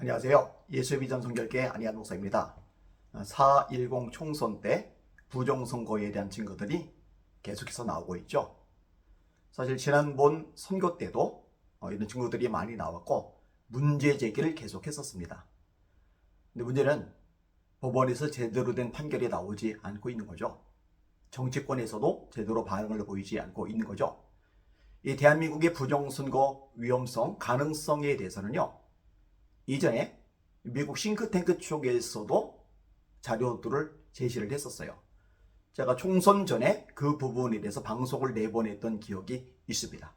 안녕하세요. 예수의 비전 성결교회 안희한 목사입니다. 4.10 총선 때 부정선거에 대한 증거들이 계속해서 나오고 있죠. 사실 지난번 선거 때도 이런 증거들이 많이 나왔고 문제 제기를 계속했었습니다. 근데 문제는 법원에서 제대로 된 판결이 나오지 않고 있는 거죠. 정치권에서도 제대로 반응을 보이지 않고 있는 거죠. 이 대한민국의 부정선거 위험성, 가능성에 대해서는요, 이전에 미국 싱크탱크 쪽에서도 자료들을 제시를 했었어요. 제가 총선 전에 그 부분에 대해서 방송을 내보냈던 기억이 있습니다.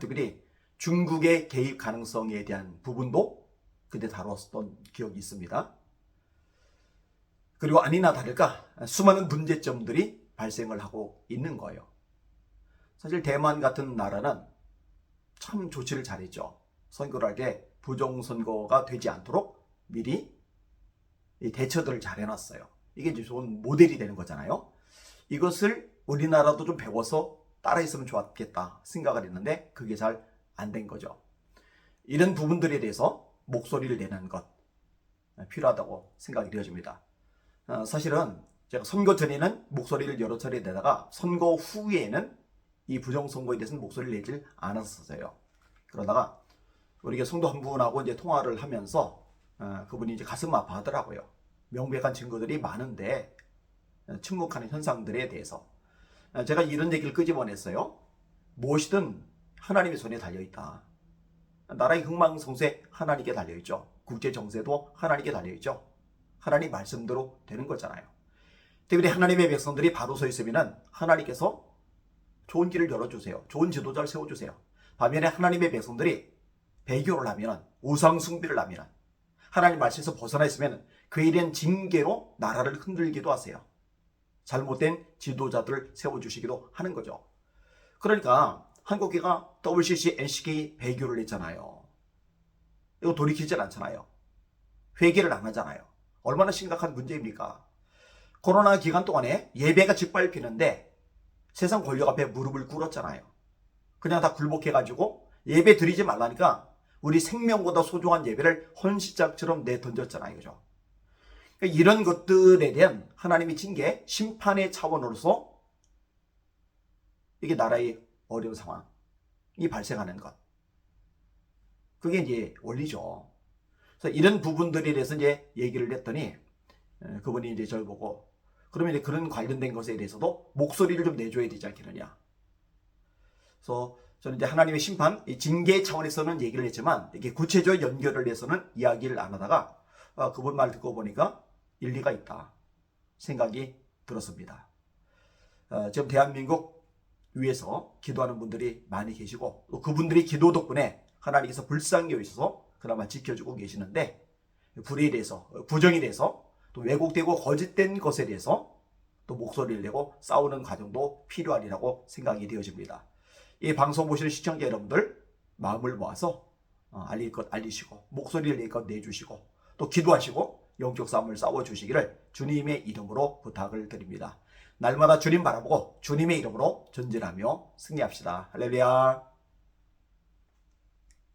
특별히 중국의 개입 가능성에 대한 부분도 그때 다뤘던 기억이 있습니다. 그리고 아니나 다를까 수많은 문제점들이 발생을 하고 있는 거예요. 사실 대만 같은 나라는 참 조치를 잘했죠. 선거를 할 때 부정선거가 되지 않도록 미리 대처들을 잘 해놨어요. 이게 이제 좋은 모델이 되는 거잖아요. 이것을 우리나라도 좀 배워서 따라했으면 좋았겠다 생각을 했는데 그게 잘 안 된 거죠. 이런 부분들에 대해서 목소리를 내는 것 필요하다고 생각이 되어집니다. 사실은 제가 선거 전에는 목소리를 여러 차례 내다가 선거 후에는 이 부정선거에 대해서는 목소리를 내질 않았었어요. 그러다가 우리 성도 한 분하고 이제 통화를 하면서 그분이 이제 가슴 아파하더라고요. 명백한 증거들이 많은데 침묵하는 현상들에 대해서 제가 이런 얘기를 끄집어냈어요. 무엇이든 하나님의 손에 달려있다. 나라의 흥망성쇠 하나님께 달려있죠. 국제정세도 하나님께 달려있죠. 하나님 말씀대로 되는 거잖아요. 특별히 하나님의 백성들이 바로 서 있으면 하나님께서 좋은 길을 열어주세요. 좋은 지도자를 세워주세요. 반면에 하나님의 백성들이 배교를 하면, 우상 숭배를 하면, 하나님 말씀에서 벗어나 있으면 그에 대한 징계로 나라를 흔들기도 하세요. 잘못된 지도자들을 세워주시기도 하는 거죠. 그러니까 한국교회가 WCC, NCK 배교를 했잖아요. 이거 돌이키질 않잖아요. 회개를 안 하잖아요. 얼마나 심각한 문제입니까? 코로나 기간 동안에 예배가 짓밟히는데 세상 권력 앞에 무릎을 꿇었잖아요. 그냥 다 굴복해가지고 예배 드리지 말라니까 우리 생명보다 소중한 예배를 헌시작처럼 내던졌잖아요. 그죠? 이런 것들에 대한 하나님의 징계, 심판의 차원으로서 이게 나라의 어려운 상황이 발생하는 것. 그게 이제 원리죠. 그래서 이런 부분들에 대해서 이제 얘기를 했더니 그분이 이제 저를 보고 그러면 이제 그런 관련된 것에 대해서도 목소리를 좀 내줘야 되지 않겠느냐. 그래서 저는 이제 하나님의 심판, 징계 차원에서는 얘기를 했지만 이게 구체적 연결을 해서는 이야기를 안 하다가 그분 말 듣고 보니까 일리가 있다 생각이 들었습니다. 지금 대한민국 위에서 기도하는 분들이 많이 계시고 또 그분들이 기도 덕분에 하나님께서 불쌍히 여기셔서 그나마 지켜주고 계시는데 불의에 대해서, 부정에 대해서 또 왜곡되고 거짓된 것에 대해서 또 목소리를 내고 싸우는 과정도 필요하리라고 생각이 되어집니다. 이 방송 보시는 시청자 여러분들 마음을 모아서 알릴 것 알리시고 목소리를 낼 것 내주시고 또 기도하시고 영적 싸움을 싸워주시기를 주님의 이름으로 부탁을 드립니다. 날마다 주님 바라보고 주님의 이름으로 전진하며 승리합시다. 할렐루야.